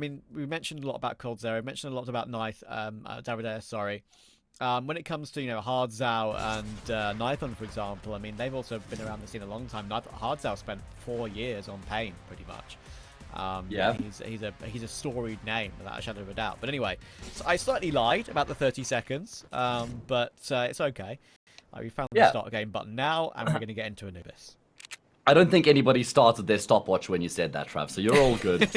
mean, we mentioned a lot about Cold Zero. We mentioned a lot about Davidair, sorry. When it comes to, Hardzao and Nithon, for example, I mean, they've also been around the scene a long time. Hardzao spent 4 years on Pain, pretty much. Yeah. He's a storied name, without a shadow of a doubt. But anyway, so I slightly lied about the 30 seconds, but it's okay. We found the start game button now, and we're going to get into Anubis. I don't think anybody started their stopwatch when you said that, Trav, so you're all good.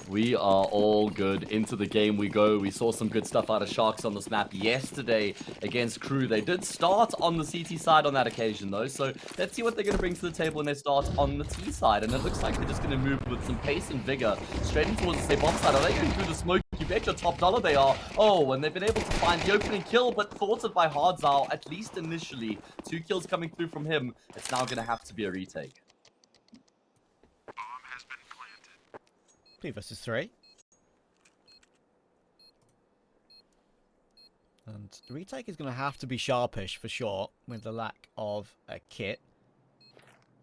We are all good. Into the game we go. We saw some good stuff out of Sharks on this map yesterday against Crew. They did start on the CT side on that occasion, though, so let's see what they're going to bring to the table when they start on the T side. And it looks like they're just going to move with some pace and vigor straight in towards the bomb side. Are they going through the smoke? You bet your top dollar they are. Oh, and they've been able to find the opening kill, but thwarted by Hardzao, at least initially. 2 kills coming through from him. It's now going to have to be a retake. 2 versus 3. And the retake is going to have to be sharpish for sure, with the lack of a kit.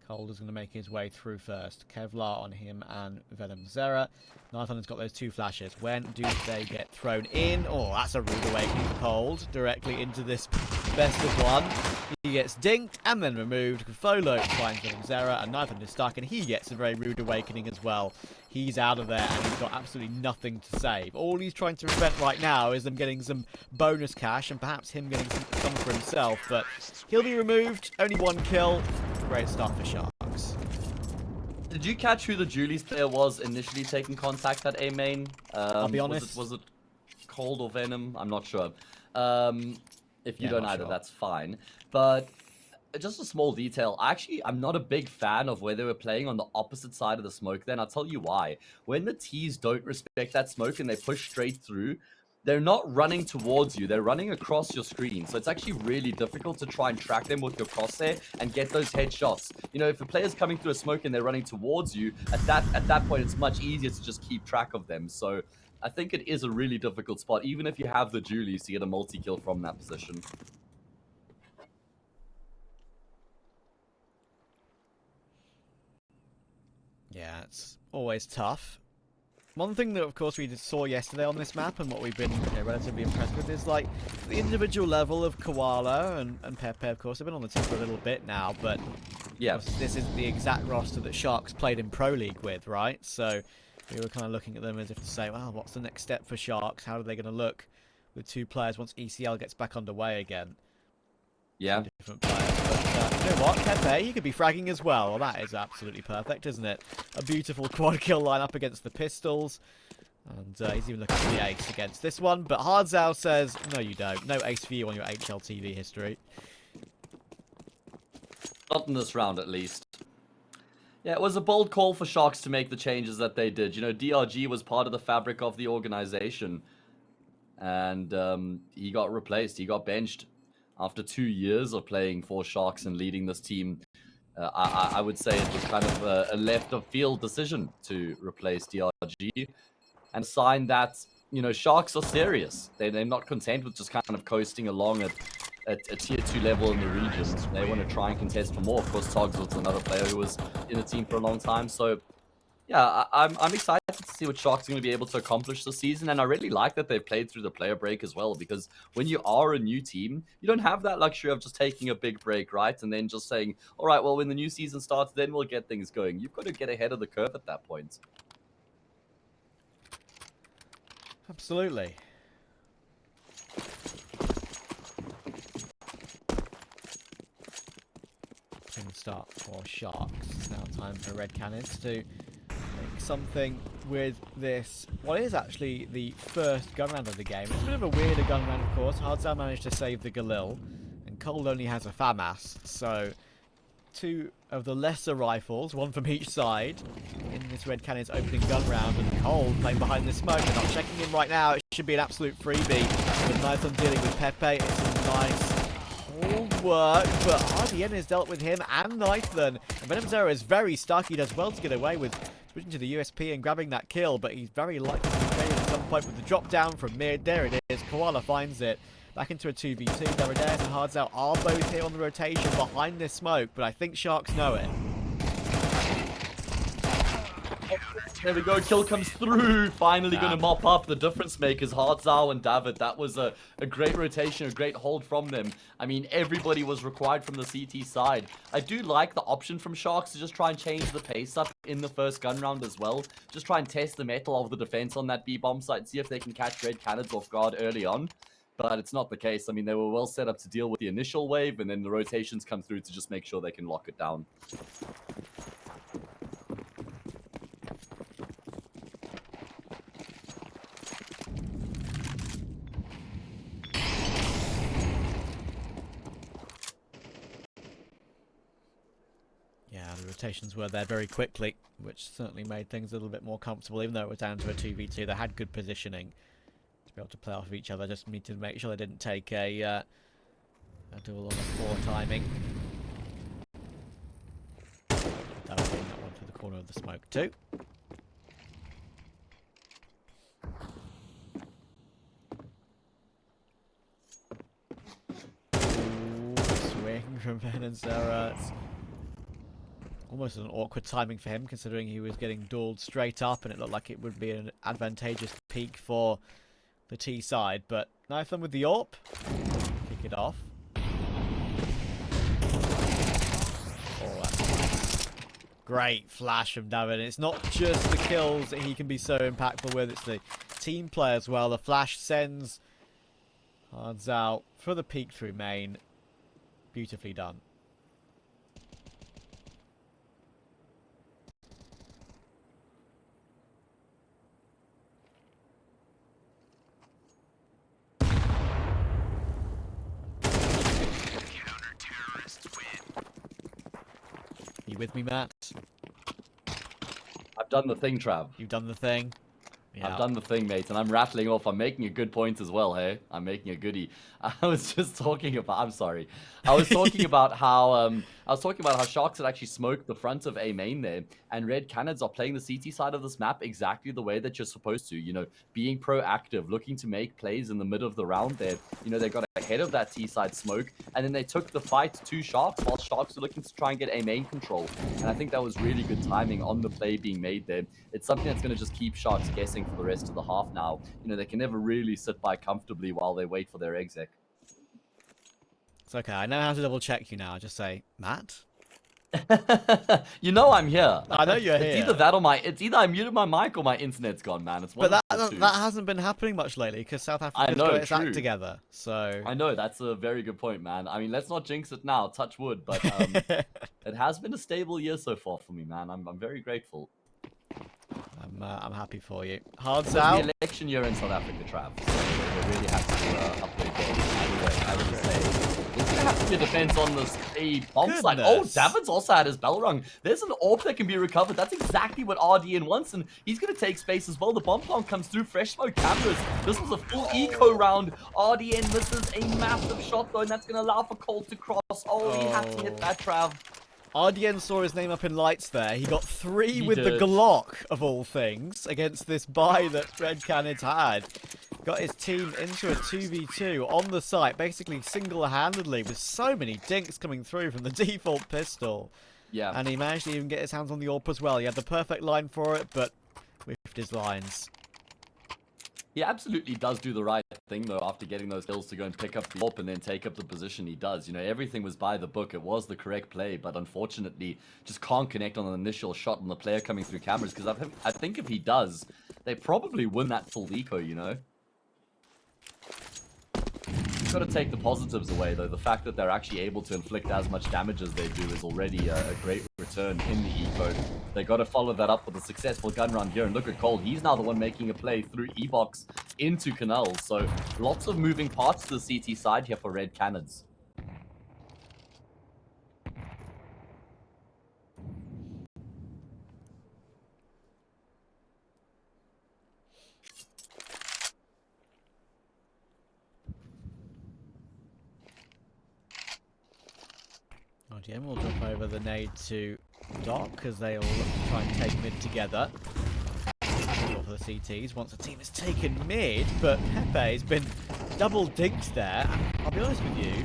Cold is going to make his way through first. Kevlar on him and Venom Zera. Nithon has got those 2 flashes. When do they get thrown in? Oh, that's a rude awakening for Cold. Directly into this best of 1. He gets dinked and then removed. Folo finds Venom Zera and Nithon is stuck and he gets a very rude awakening as well. He's out of there and he's got absolutely nothing to save. All he's trying to prevent right now is them getting some bonus cash and perhaps him getting some for himself. But he'll be removed. Only 1 kill. Great start for Sharks. Did you catch who the Julie's player was initially taking contact at A main? I'll be honest. Was it Cold or Venom? I'm not sure. If you don't either, that's fine. But just a small detail. I'm not a big fan of where they were playing on the opposite side of the smoke then. I'll tell you why. When the T's don't respect that smoke and they push straight through, they're not running towards you. They're running across your screen. So it's actually really difficult to try and track them with your crosshair and get those headshots. You know, if a player's coming through a smoke and they're running towards you, at that point, it's much easier to just keep track of them. So I think it is a really difficult spot, even if you have the Julies to get a multi-kill from that position. Yeah, it's always tough. One thing that, of course, we saw yesterday on this map and what we've been relatively impressed with is, like, the individual level of Koala and Pepe, of course. They've been on the team for a little bit now, but yeah, this is the exact roster that Sharks played in Pro League with, right? So we were kind of looking at them as if to say, well, what's the next step for Sharks? How are they going to look with 2 players once ECL gets back underway again? Yeah. Different players. But you know what? Pepe, he could be fragging as well. Well, that is absolutely perfect, isn't it? A beautiful quad kill lineup against the Pistols. And he's even looking for the ace against this one. But Hardzao says, no, you don't. No ace for you on your HLTV history. Not in this round, at least. Yeah, it was a bold call for Sharks to make the changes that they did. You know, DRG was part of the fabric of the organization. And he got replaced. He got benched. After 2 years of playing for Sharks and leading this team, I would say it was kind of a left-of-field decision to replace DRG and sign that, you know, Sharks are serious. They're not content with just kind of coasting along at a tier 2 level in the region. They want to try and contest for more. Of course, Togs was another player who was in the team for a long time. So, yeah, I'm excited to see what Sharks are going to be able to accomplish this season, and I really like that they've played through the player break as well, because when you are a new team, you don't have that luxury of just taking a big break, right? And then just saying, all right, well, when the new season starts, then we'll get things going. You've got to get ahead of the curve at that point. Absolutely. Clean start for Sharks. It's now time for Red Canids to make something with this. What is actually the first gun round of the game. It's a bit of a weirder gun round, of course. Hardzao managed to save the Galil, and Cold only has a FAMAS, so 2 of the lesser rifles, 1 from each side, in this Red Canids opening gun round, and Cold playing behind the smoke. They're not checking in right now. It should be an absolute freebie. With Nithon dealing with Pepe, it's a nice hold work, but RDN has dealt with him and Nithon. And Venom Zero is very stuck. He does well to get away with switching to the USP and grabbing that kill, but he's very likely to be traded at some point with the drop down from mid. There it is. Koala finds it. Back into a 2v2. Davidair and Hardzao are both here on the rotation behind this smoke, but I think Sharks know it. There we go, kill comes through. Finally going to mop up the difference makers, Hardzao and David. That was a great rotation, a great hold from them. I mean, everybody was required from the CT side. I do like the option from Sharks to just try and change the pace up in the first gun round as well. Just try and test the metal of the defense on that B-bomb site, see if they can catch Red Canids off guard early on. But it's not the case. I mean, they were well set up to deal with the initial wave, and then the rotations come through to just make sure they can lock it down. Yeah, the rotations were there very quickly, which certainly made things a little bit more comfortable, even though it was down to a 2v2. They had good positioning to be able to play off of each other. Just need to make sure they didn't take a duel on a poor timing. That was getting that one through the corner of the smoke too. Ooh, swing from Ben and Sarah. It's almost an awkward timing for him, considering he was getting dueled straight up, and it looked like it would be an advantageous peak for the T side. But knife them with the AWP, kick it off. Oh, that's great flash from David. It's not just the kills that he can be so impactful with, it's the team play as well. The flash sends Hards out for the peek through main. Beautifully done. You with me, Matt? I've done the thing, Trav. You've done the thing. Yeah. I've done the thing, mate, and I'm rattling off. I'm making a good point as well, hey? I'm making a goodie. I was just talking about... I'm sorry. I was talking about how... Sharks had actually smoked the front of A main there, and Red Canids are playing the CT side of this map exactly the way that you're supposed to. You know, being proactive, looking to make plays in the middle of the round there. You know, they got ahead of that T side smoke, and then they took the fight to Sharks, while Sharks were looking to try and get A main control. And I think that was really good timing on the play being made there. It's something that's going to just keep Sharks guessing for the rest of the half now. You know, they can never really sit by comfortably while they wait for their exec. It's okay. I know how to double check you now. Just say, Matt? You know I'm here. I know you're here. It's either that or it's either I muted my mic or my internet's gone, man. It's one but of the two. that hasn't been happening much lately because South Africa's got its act together. So I know, that's a very good point, man. I mean, let's not jinx it now, touch wood, but it has been a stable year so far for me, man. I'm very grateful. I'm happy for you. Hards out. The election year in South Africa, Trav. So we're really happy to upgrade games. Anyway, I would say it's gonna have to be a defense on this bomb site. Oh, David's also had his bell rung. There's an AWP that can be recovered. That's exactly what RDN wants, and he's gonna take space as well. The bomb plant comes through. Fresh smoke cameras. This was a full eco round. RDN misses a massive shot though, and that's gonna allow for Colt to cross. Oh, he had to hit that, Trav. RDN saw his name up in lights there. He got 3 with the Glock, of all things, against this buy that Red Canids had. Got his team into a 2v2 on the site, basically single-handedly, with so many dinks coming through from the default pistol. Yeah. And he managed to even get his hands on the AWP as well. He had the perfect line for it, but whiffed his lines. He absolutely does do the right thing, though, after getting those kills to go and pick up the AWP and then take up the position he does. You know, everything was by the book. It was the correct play, but unfortunately, just can't connect on an initial shot on the player coming through cameras, because I think if he does, they probably win that full eco, you know? Got to take the positives away, though. The fact that they're actually able to inflict as much damage as they do is already a great return in the eco. They got to follow that up with a successful gun run here, and look at Cold. He's now the one making a play through E-Box into Canals. So lots of moving parts to the CT side here for Red Canids. RDN will drop over the nade to Doc, because they all look to try and take mid together. For the CTs, once the team has taken mid, but Pepe's been double dinked there. I'll be honest with you,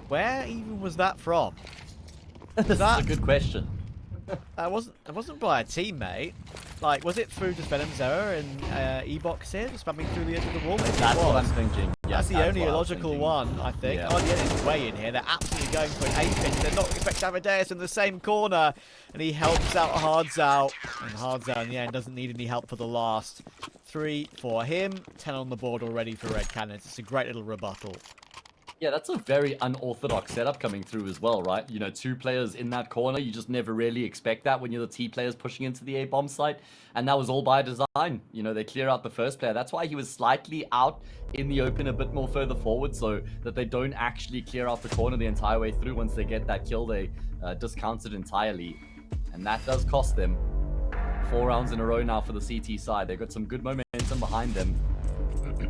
where even was that from? This is a good question. That wasn't by a teammate. Like, was it through just Venom's error and E-Box here, just spamming through the edge of the wall? Maybe That's it what I'm was. thinking. Yeah, That's the only what I was logical thinking. one, I think. Yeah. Oh, the enemy's way in here. They're absolutely going for an ace. They're not expecting Amadeus in the same corner. And he helps out Hardzao. And Hardzao, in the end, doesn't need any help for the last. 3 for him. 10 on the board already for Red Canids. It's a great little rebuttal. Yeah, that's a very unorthodox setup coming through as well, right? You know, 2 players in that corner, you just never really expect that when you're the T players pushing into the A-bomb site. And that was all by design. You know, they clear out the first player. That's why he was slightly out in the open a bit more further forward, so that they don't actually clear out the corner the entire way through. Once they get that kill, they discount it entirely. And that does cost them 4 rounds in a row now for the CT side. They've got some good momentum behind them.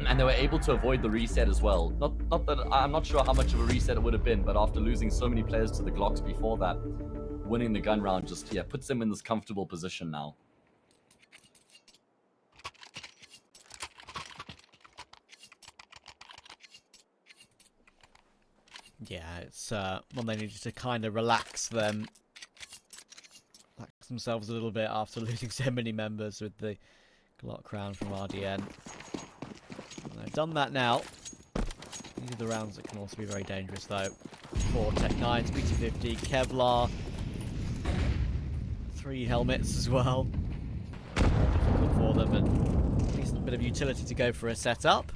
And they were able to avoid the reset as well. Not that I'm not sure how much of a reset it would have been, but after losing so many players to the Glocks before that, winning the gun round just puts them in this comfortable position now. Yeah, it's one they needed to kind of relax themselves a little bit after losing so many members with the Glock round from RDN. And they've done that now. These are the rounds that can also be very dangerous, though. 4 Tech 9s, BT50, Kevlar. 3 helmets as well. More difficult for them, and a decent bit of utility to go for a setup.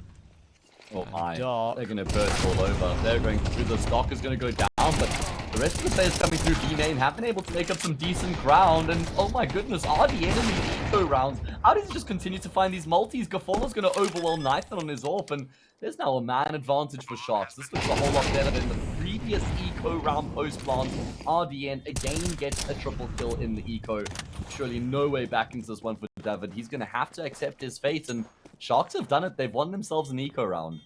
Oh my, Dark. they're going to burst all over. They're going through, the stock is going to go down, but the rest of the players coming through B-main have been able to make up some decent ground, and oh my goodness, are the enemy eco rounds? How does he just continue to find these multis? Gaffolo's going to overwhelm Nathan on his AWP, and there's now a man advantage for Sharks. This looks a whole lot better than the previous eco round post-plant. RDN again gets a triple kill in the eco. Surely no way back into this one for David. He's going to have to accept his fate, and Sharks have done it. They've won themselves an eco round.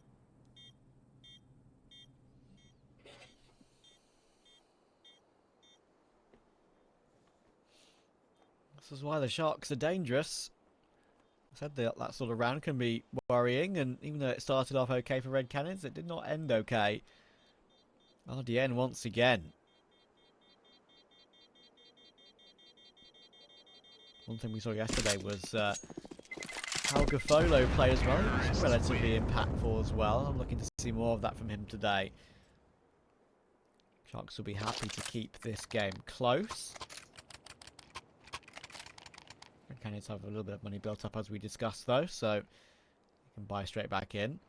This is why the Sharks are dangerous. I said that sort of round can be worrying, and even though it started off okay for Red Canids, it did not end okay. RDN once again. One thing we saw yesterday was how Gaffolo played as well. He was relatively impactful as well. I'm looking to see more of that from him today. Sharks will be happy to keep this game close. Red Canids have a little bit of money built up as we discussed, though, so you can buy straight back in.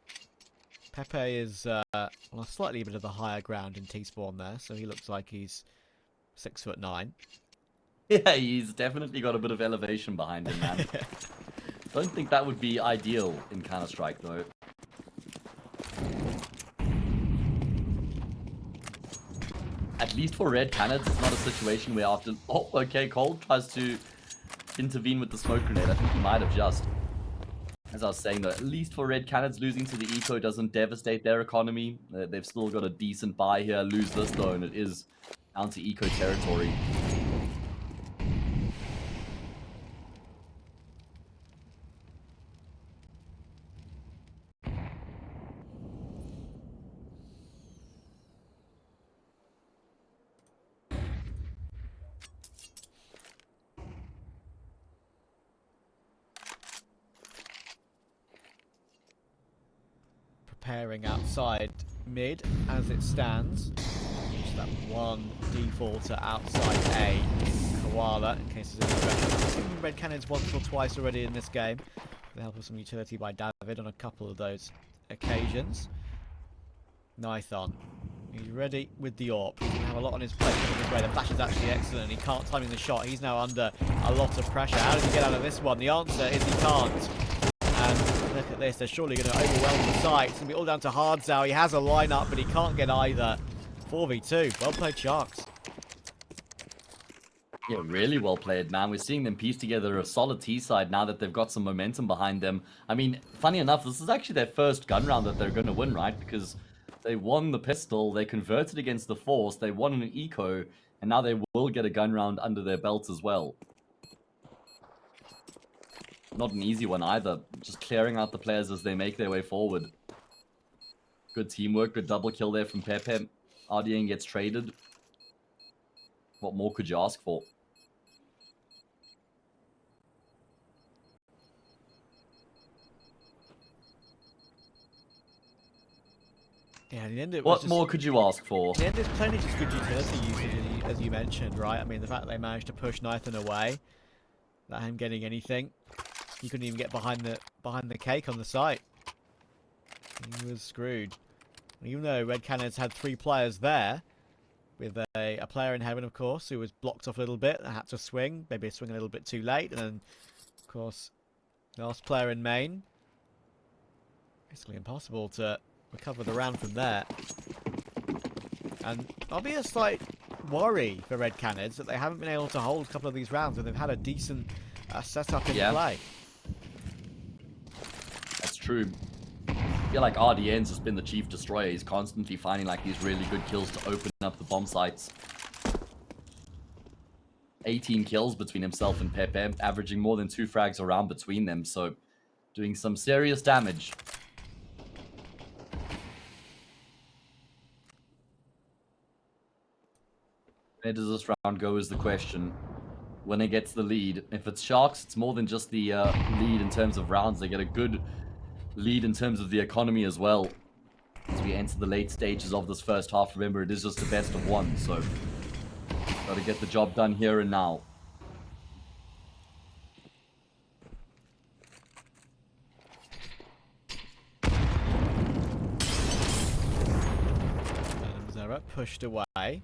Pepe is on a slightly bit of the higher ground in T-spawn there, so he looks like he's 6'9". Yeah, he's definitely got a bit of elevation behind him, man. Don't think that would be ideal in Counter-Strike, though. At least for Red Canids, it's not a situation where after... Oh, okay, Cold tries to intervene with the smoke grenade. I think he might have just. As I was saying, though, at least for Red Canids, losing to the eco doesn't devastate their economy. They've still got a decent buy here. Lose this, though, and it is down to eco territory. Preparing outside mid as it stands. Just that one defaulter outside A. Koala, in case there's any pressure. I've seen Red Canids once or twice already in this game. With the help of some utility by David on a couple of those occasions. Nython. He's ready with the AWP. He's going to have a lot on his plate. The flash is actually excellent. He can't timing the shot. He's now under a lot of pressure. How does he get out of this one? The answer is he can't. And look at this. They're surely going to overwhelm the site. It's going to be all down to Hardzao. He has a lineup, but he can't get either. 4v2. Well played, Sharks. Yeah, really well played, man. We're seeing them piece together a solid T-side now that they've got some momentum behind them. I mean, funny enough, this is actually their first gun round that they're going to win, right? Because they won the pistol, they converted against the Force, they won an eco, and now they will get a gun round under their belts as well. Not an easy one either. Just clearing out the players as they make their way forward. Good teamwork, good double kill there from Pepe. RDN gets traded. What more could you ask for? Yeah, in the end it was What just, more could you ask for? in the end it's plenty just good utility usage, as you mentioned, right? I mean, the fact that they managed to push Nathan away, without him getting anything, he couldn't even get behind the cake on the site. He was screwed. Even though Red Canids had 3 players there, with a player in heaven, of course, who was blocked off a little bit and had to swing, maybe swing a little bit too late, and then, of course, the last player in main. Basically impossible to recover the round from there. And there'll be a slight worry for Red Canids that they haven't been able to hold a couple of these rounds when they've had a decent setup in play. That's true. I feel like RDN's just been the chief destroyer. He's constantly finding like these really good kills to open up the bomb sites. 18 kills between himself and Pepe, averaging more than 2 frags a round between them, so doing some serious damage. Where does this round go is the question. When it gets the lead. If it's Sharks, it's more than just the lead in terms of rounds. They get a good lead in terms of the economy as well. As we enter the late stages of this first half, remember, it is just a best of 1, so got to get the job done here and now. And Zera pushed away.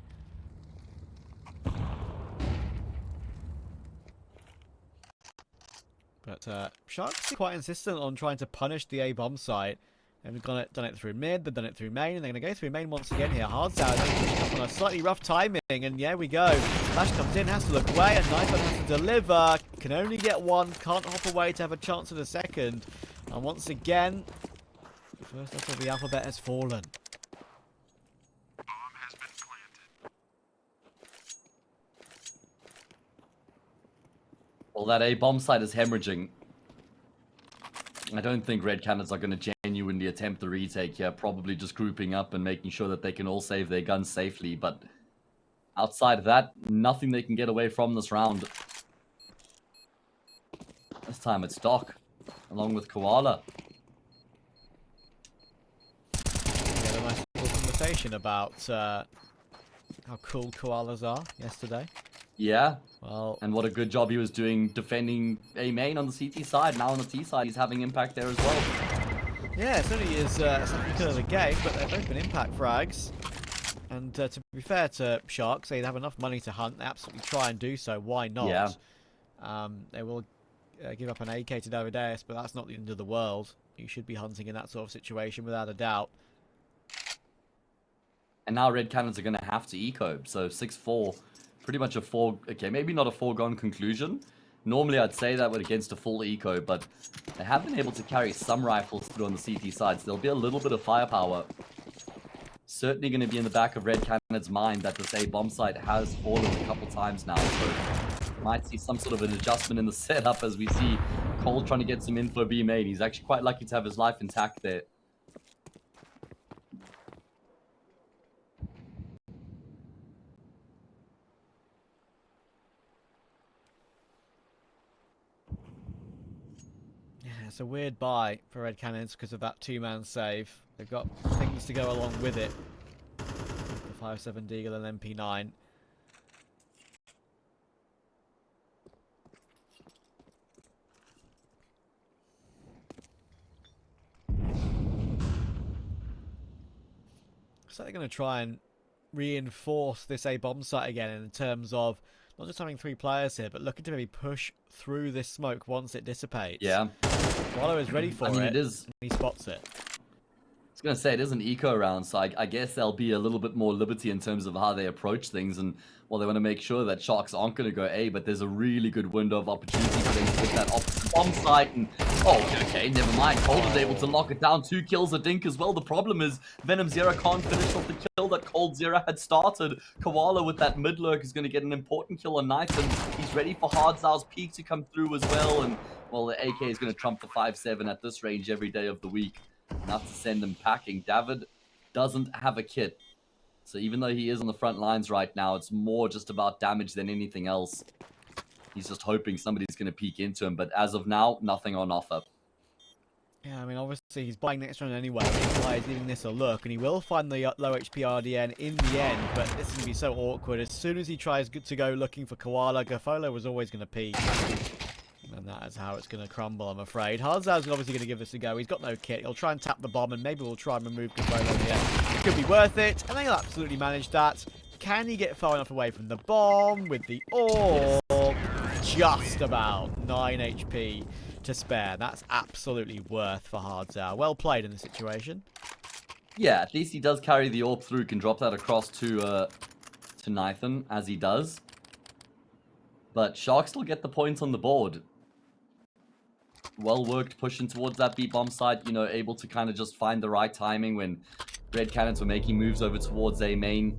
But Sharks are quite insistent on trying to punish the A bomb site. They've done it through mid, they've done it through main, and they're going to go through main once again here. Hardsour is on a slightly rough timing, and yeah, we go. Flash comes in, has to look away, and Knife has to deliver. Can only get 1, can't hop away to have a chance at a second. And once again, the first letter of the alphabet has fallen. Well, that A bomb site is hemorrhaging. I don't think Red Canids are going to genuinely attempt the retake here. Probably just grouping up and making sure that they can all save their guns safely. But outside of that, nothing they can get away from this round. This time it's Doc, along with Koala. We had a nice little conversation about how cool koalas are yesterday. Yeah, Well, and what a good job he was doing defending A main on the CT side. Now on the T side, he's having impact there as well. yeah, it's only his second kill of the game, but they've both been impact frags. And to be fair to Sharks, they have enough money to hunt. They absolutely try and do so. Why not? Yeah. They will give up an AK to Davideus, but that's not the end of the world. You should be hunting in that sort of situation without a doubt. And now Red Canids are going to have to eco. So 6-4, pretty much a okay, maybe not a foregone conclusion. Normally I'd say that against a full eco, but they have been able to carry some rifles through on the CT side, so there'll be a little bit of firepower. Certainly going to be in the back of Red Canids' mind that this A bomb site has fallen a couple times now, so might see some sort of an adjustment in the setup as we see Cole trying to get some info B main. He's actually quite lucky to have his life intact there. Yeah, it's a weird buy for Red Canids because of that 2-man save. They've got things to go along with it. The 5.7 Deagle and MP9. So they're going to try and reinforce this A bomb site again in terms of not just having 3 players here, but looking to maybe push through this smoke once it dissipates. Yeah. Wallow is ready for it is. And he spots it. I was going to say, it is an eco round, so I guess there'll be a little bit more liberty in terms of how they approach things, and, well, they want to make sure that Sharks aren't going to go A, but there's a really good window of opportunity for them to get that off bomb site, and, oh, okay, never mind. Cold is able to lock it down. 2 kills a dink as well. The problem is Venom Zera can't finish off the kill that Cold Zera had started. Koala with that mid lurk is going to get an important kill on Knife, and he's ready for Hardsour's peak to come through as well, and, well, the AK is going to trump the 5.7 at this range every day of the week. Enough to send him packing. David doesn't have a kit. So even though he is on the front lines right now, it's more just about damage than anything else. He's just hoping somebody's going to peek into him. But as of now, nothing on offer. Yeah, I mean, obviously so he's buying next round anyway. That's why he's giving this a look, and he will find the low HP RDN in the end, but this is going to be so awkward. As soon as he tries to go looking for Koala, Gafolo was always going to peek. And that is how it's going to crumble, I'm afraid. Hardzow's obviously going to give this a go. He's got no kit. He'll try and tap the bomb, and maybe we'll try and remove Gafolo here. It could be worth it, and he'll absolutely manage that. Can he get far enough away from the bomb with the orb? Just about 9 HP to spare. That's absolutely worth for Hardzow. Well played in the situation. Yeah, at least he does carry the orb through, can drop that across to Nathan, as he does. But Sharks still get the points on the board. Well worked pushing towards that B bomb site, you know, able to kind of just find the right timing when Red Canids were making moves over towards A main.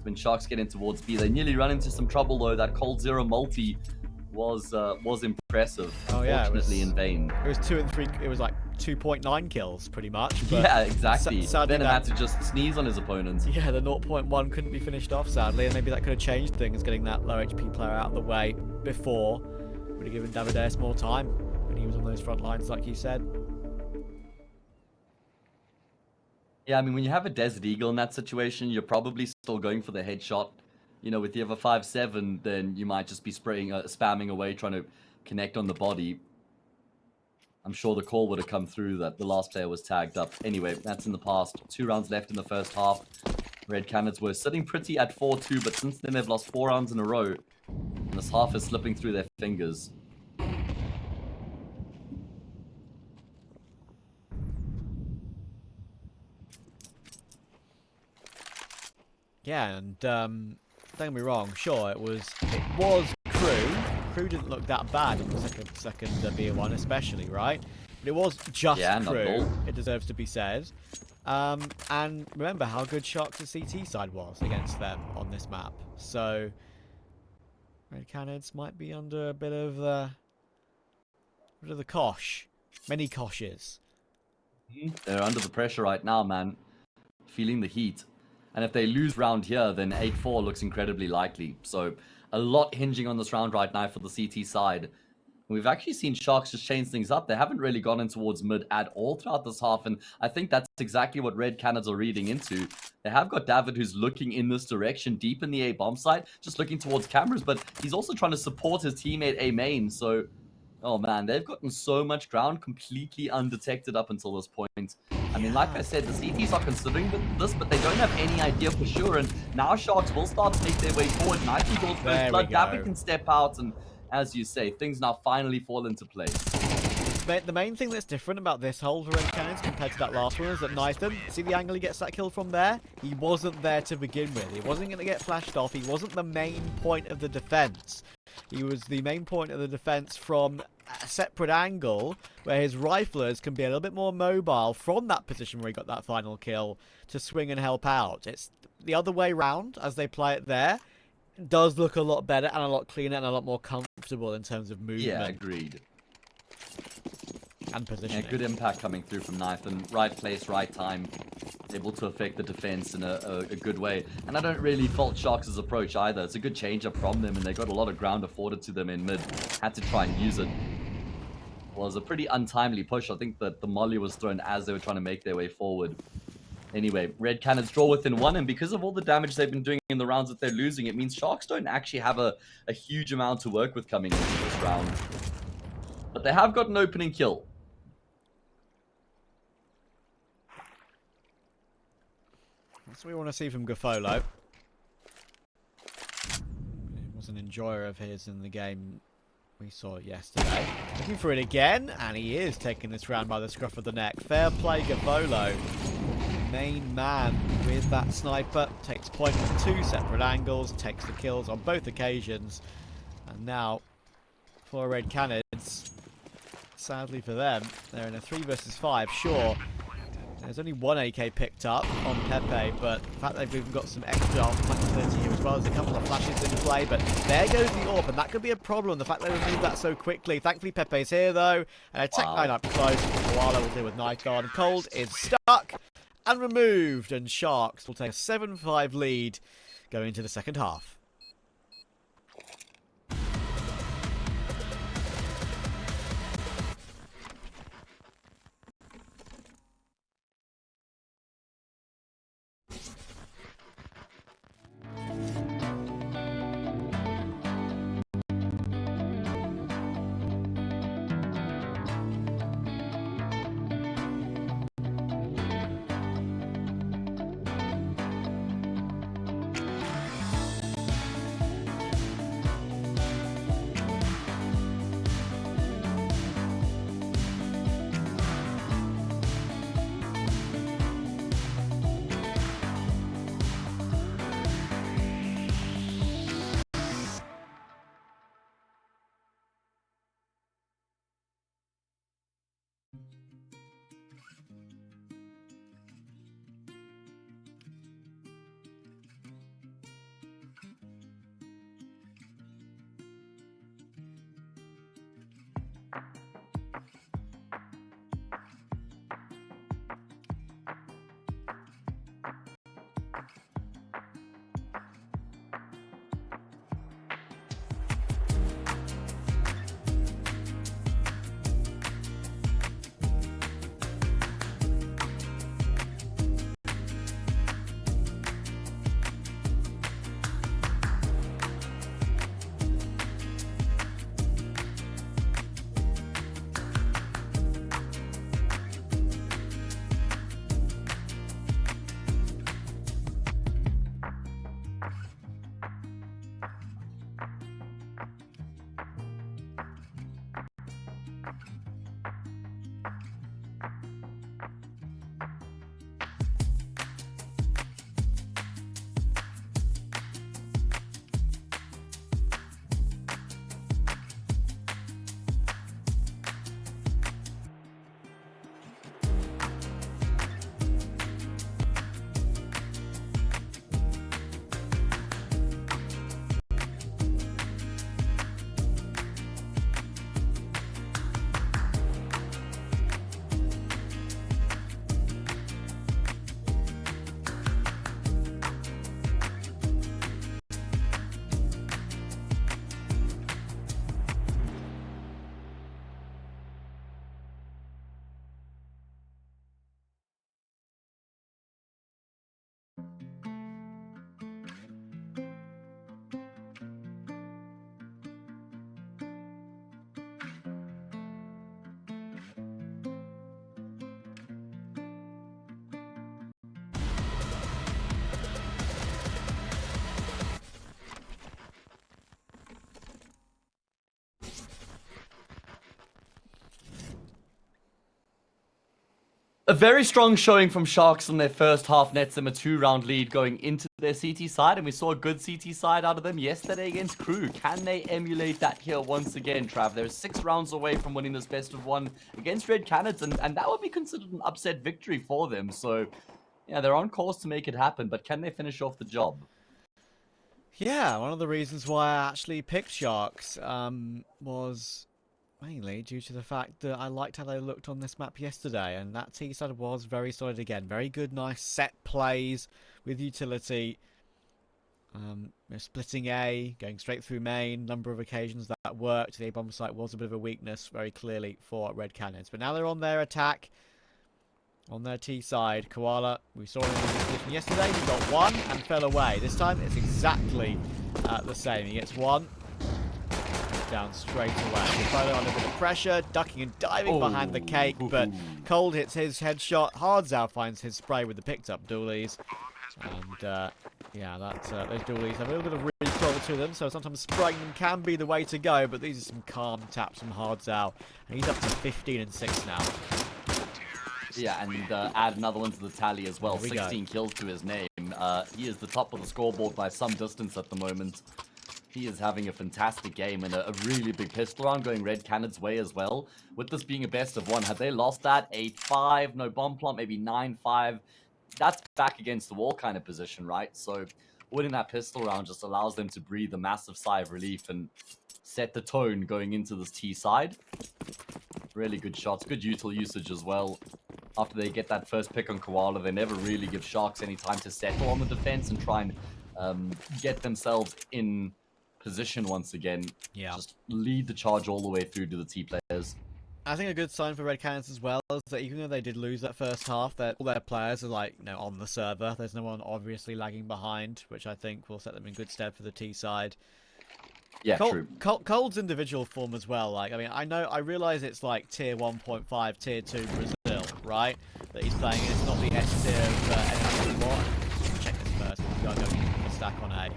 When Sharks get in towards B, they nearly run into some trouble though. That Cold Zero multi was impressive. Oh yeah, Fortunately in vain. It was 2 and 3. It was like 2.9 kills pretty much. But yeah, exactly. Sadly, Venom had to just sneeze on his opponent. Yeah, the 0.1 couldn't be finished off sadly, and maybe that could have changed things, getting that low HP player out of the way before. Would have given Davideus more time when he was on those front lines, like you said. Yeah, I mean, when you have a Desert Eagle in that situation, you're probably still going for the headshot. You know, with the other 5-7, then you might just be spamming away, trying to connect on the body. I'm sure the call would have come through that the last player was tagged up. Anyway, that's in the past. 2 rounds left in the first half. Red Canids were sitting pretty at 4-2, but since then they've lost 4 rounds in a row. And this half is slipping through their fingers. Yeah, and don't get me wrong, sure, it was Crew. Crew didn't look that bad in the second B1 especially, right? But it was just Crew, it deserves to be said. And remember how good Sharks' CT side was against them on this map. So, Red Canids might be under a bit of the cosh. Many coshes. They're under the pressure right now, man. Feeling the heat. And if they lose round here, then 8-4 looks incredibly likely. So a lot hinging on this round right now for the CT side. We've actually seen Sharks just change things up. They haven't really gone in towards mid at all throughout this half. And I think that's exactly what Red Canids are reading into. They have got David who's looking in this direction, deep in the A bomb site, just looking towards cameras. But he's also trying to support his teammate A main. So, oh man, they've gotten so much ground completely undetected up until this point. I mean, like I said, the CTs are considering this, but they don't have any idea for sure. And now Sharks will start to make their way forward. Nike goes first blood, David can step out. And as you say, things now finally fall into place. The main thing that's different about this hold for Red Canids compared to that last one is that Nathan, see the angle he gets that kill from there? He wasn't there to begin with. He wasn't going to get flashed off. He wasn't the main point of the defense. He was the main point of the defense from a separate angle where his riflers can be a little bit more mobile from that position where he got that final kill to swing and help out. It's the other way round as they play it there. It does look a lot better and a lot cleaner and a lot more comfortable in terms of movement. Yeah, agreed. And positioning. Yeah, good impact coming through from Nathan. Right place, right time. Able to affect the defense in a good way. And I don't really fault Sharks' approach either. It's a good change-up from them, and they got a lot of ground afforded to them in mid. Had to try and use it. Well, it was a pretty untimely push. I think that the molly was thrown as they were trying to make their way forward. Anyway, Red Canids draw within 1, and because of all the damage they've been doing in the rounds that they're losing, it means Sharks don't actually have a huge amount to work with coming into this round. But they have got an opening kill. That's what we want to see from Gafolo. He was an enjoyer of his in the game we saw yesterday. Looking for it again, and he is taking this round by the scruff of the neck. Fair play, Gafolo. Main man with that sniper. Takes point from 2 separate angles. Takes the kills on both occasions. And now, for Red Canids, sadly for them, they're in a 3 versus 5, sure. There's only 1 AK picked up on Pepe, but the fact they've even got some extra flexibility here as well. There's a couple of flashes in play, but there goes the orb, and that could be a problem, the fact they removed that so quickly. Thankfully, Pepe's here, though, and a tech 9 up close. Koala will deal with Night Guard. Cold is stuck and removed, and Sharks will take a 7-5 lead going into the second half. A very strong showing from Sharks on their first half nets them a 2-round lead going into their CT side, and we saw a good CT side out of them yesterday against Crew. Can they emulate that here once again, Trav? They're 6 rounds away from winning this best of 1 against Red Canids, and that would be considered an upset victory for them. So, yeah, they're on course to make it happen, but can they finish off the job? Yeah, one of the reasons why I actually picked Sharks was mainly due to the fact that I liked how they looked on this map yesterday, and that T side was very solid again. Very good, nice set plays with utility. They're splitting A, going straight through main, number of occasions that worked. The A-bomb site was a bit of a weakness, very clearly, for Red Canids. But now they're on their attack, on their T side. Koala, we saw him in this position yesterday, he got 1 and fell away. This time it's exactly the same. He gets 1. Down straight away. Koala under a bit of pressure, ducking and diving behind the cake, but Cold hits his headshot. Hardzao finds his spray with the picked up dualies. And yeah, those dualies have a little bit of recoil to them, so sometimes spraying them can be the way to go, but these are some calm taps from Hardzao. And he's up to 15 and 6 now. Yeah, and add another one to the tally as well. 16 kills to his name. He is the top of the scoreboard by some distance at the moment. He is having a fantastic game and a really big pistol round going Red Canids' way as well. With this being a best of 1, had they lost that 8-5, no bomb plant, maybe 9-5, that's back against the wall kind of position, right? So winning that pistol round just allows them to breathe a massive sigh of relief and set the tone going into this T side. Really good shots, good util usage as well. After they get that first pick on Koala, they never really give Sharks any time to settle on the defense and try and get themselves in position once again. Yeah. Just lead the charge all the way through to the T players. I think a good sign for Red Canids as well is that even though they did lose that first half, that all their players are like, you know, on the server. There's no one obviously lagging behind, which I think will set them in good stead for the T side. Yeah, true. Cold's individual form as well. Like, I mean, I realize it's like tier 1.5, tier 2 Brazil, right? That he's playing. It's not the S tier of anything anymore. Check this first. We are going to stack on A.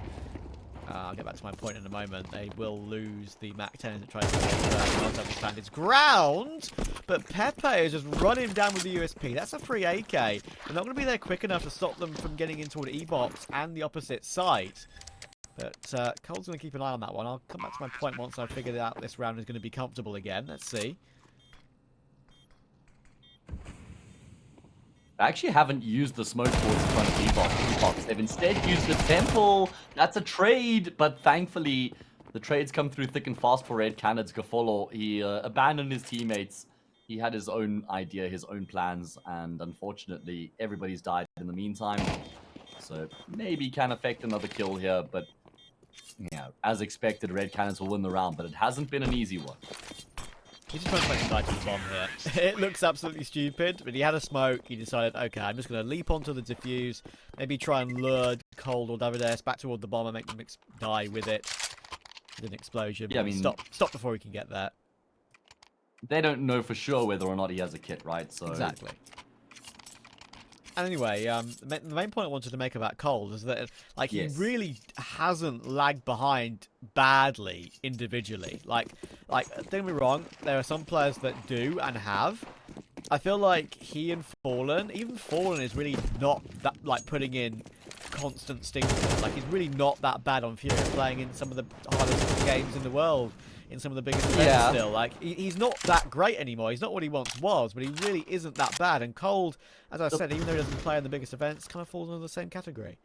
I'll get back to my point in a moment. They will lose the Mac 10 as it tries to get stand its ground, but Pepe is just running down with the USP. That's a free AK. They're not going to be there quick enough to stop them from getting into an E-box and the opposite side. But Cole's going to keep an eye on that one. I'll come back to my point once I've figured out this round is going to be comfortable again. Let's see. I actually haven't used the smoke towards the front E-box. They've instead used the temple. That's a trade, but thankfully The trades come through thick and fast for Red Canids. Gafolo, he abandoned his teammates. He had his own idea, his own plans, and unfortunately, everybody's died in the meantime. So maybe can affect another kill here, but yeah, as expected, Red Canids will win the round, but it hasn't been an easy one. He's just trying to make a nice bomb here. It looks absolutely stupid, but he had a smoke. He decided, okay, I'm just going to leap onto the defuse, maybe try and lure Cold or Davides back toward the bomb and make them die with it. With an explosion. Yeah, I mean, stop before he can get there. They don't know for sure whether or not he has a kit, right? So exactly. And anyway, the main point I wanted to make about Cold is that, like, he really hasn't lagged behind badly individually. Like, don't get me wrong, there are some players that do and have. I feel like he and Fallen, even Fallen is really not that, like, putting in constant stinkers. Like, he's really not that bad on Fury, playing in some of the hardest games in the world. In some of the biggest events still. Like, he's not that great anymore. He's not what he once was, but he really isn't that bad. And Cold, as I said, even though he doesn't play in the biggest events, kind of falls into the same category.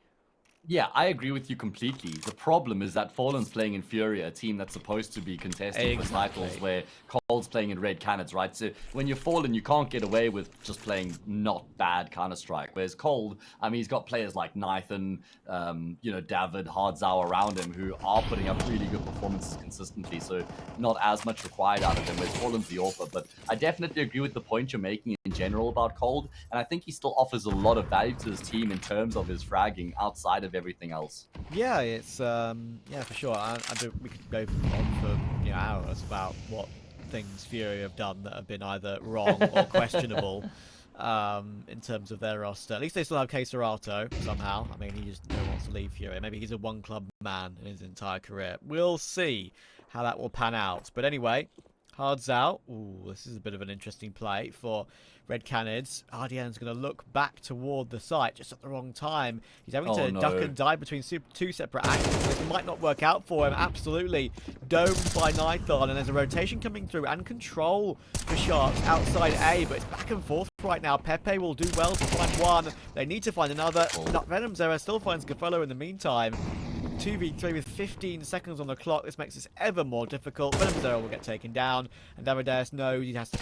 Yeah, I agree with you completely. The problem is that Fallen's playing in Fury, a team that's supposed to be contesting for titles, where Cold's playing in Red Canids, right? So when you're Fallen, you can't get away with just playing not bad Counter-Strike. Whereas Cold, I mean, he's got players like Nathan, you know, David, Hardzau around him who are putting up really good performances consistently. So not as much required out of him, whereas Fallen's the author. But I definitely agree with the point you're making in general about Cold. And I think he still offers a lot of value to his team in terms of his fragging outside of everything else. Yeah, it's yeah, for sure. We could go on for hours about what things Fury have done that have been either wrong or questionable in terms of their roster. At least they still have Keserato somehow. I mean, he just wants to leave Fury. Maybe he's a one-club man in his entire career. We'll see how that will pan out. But anyway, Hardzau. Ooh, this is a bit of an interesting play for Red Canids. RDN's going to look back toward the site just at the wrong time. He's having to duck and dive between two separate angles. This might not work out for him. Absolutely domed by Nithon, and there's a rotation coming through and control for Sharks outside A, but it's back and forth right now. Pepe will do well to find one. They need to find another. Venom Zera still finds Gafolo in the meantime. 2v3 with 15 seconds on the clock. This makes this ever more difficult. Venom Zero will get taken down, and Davides knows he has to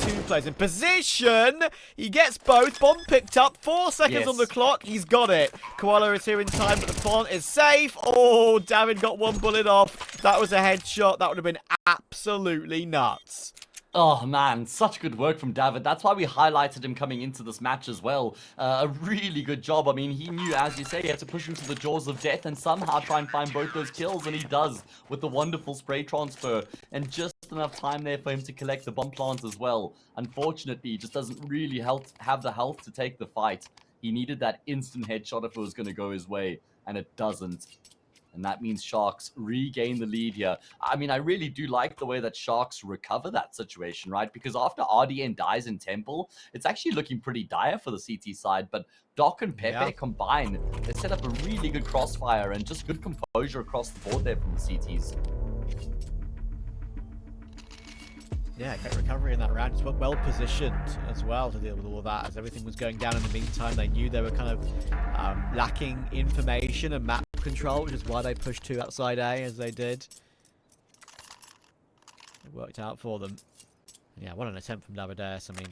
two players in position. He gets both. Bomb picked up. 4 seconds on the clock. He's got it. Koala is here in time, but the font is safe. Oh, David got one bullet off. That was a headshot. That would have been absolutely nuts. Oh man, such good work from David. That's why we highlighted him coming into this match as well. A really good job. I mean, he knew, as you say, he had to push him to the jaws of death and somehow try and find both those kills, and he does with the wonderful spray transfer. And just enough time there for him to collect the bomb plants as well. Unfortunately, he just doesn't really have the health to take the fight. He needed that instant headshot if it was going to go his way, and it doesn't. And that means Sharks regain the lead here. I mean, I really do like the way that Sharks recover that situation, right? Because after RDN dies in Temple, it's actually looking pretty dire for the CT side. But Doc and Pepe combine. They set up a really good crossfire and just good composure across the board there from the CTs. Yeah, great recovery in that round. Just well positioned as well to deal with all of that. As everything was going down in the meantime, they knew they were kind of lacking information and map control, which is why they pushed 2 outside A as they did. It worked out for them. Yeah, what an attempt from Davides. I mean,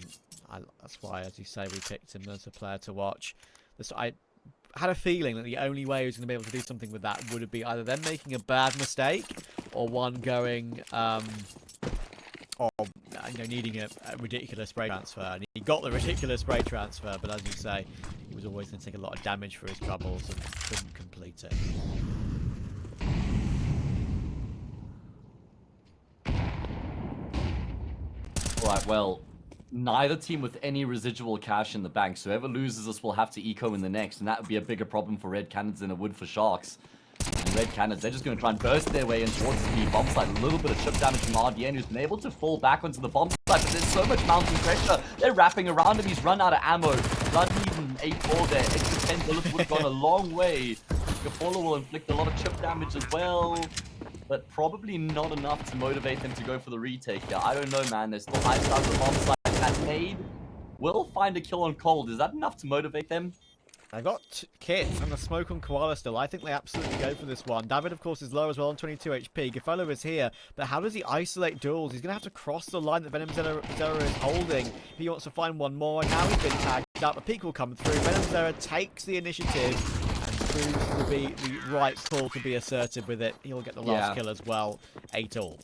that's why, as you say, we picked him as a player to watch. I had a feeling that the only way he was going to be able to do something with that would be either them making a bad mistake or one going... or needing a ridiculous spray transfer. And he got the ridiculous spray transfer, but as you say, he was always going to take a lot of damage for his troubles and couldn't complete it. Right, well, neither team with any residual cash in the bank, so whoever loses this will have to eco in the next, and that would be a bigger problem for Red Canids than it would for Sharks. And Red Canids, they're just going to try and burst their way in towards the bomb site. A little bit of chip damage from RDN, who's been able to fall back onto the bomb site, but there's so much mounting pressure. They're wrapping around him. He's run out of ammo. Blood even 8-4 there. Extra 10 bullets would have gone a long way. Gafolo will inflict a lot of chip damage as well, but probably not enough to motivate them to go for the retake here. I don't know, man. There's still high stars on the bomb site. That nade will find a kill on Cold. Is that enough to motivate them? I got kits and the smoke on Koala still. I think they absolutely go for this one. David, of course, is low as well on 22 HP. Gafolo is here, but how does he isolate duels? He's going to have to cross the line that Venom Zero is holding if he wants to find one more. And now he's been tagged out. The peak will come through. Venom Zero takes the initiative and proves to be the right call to be assertive with it. He'll get the last kill as well. 8-all.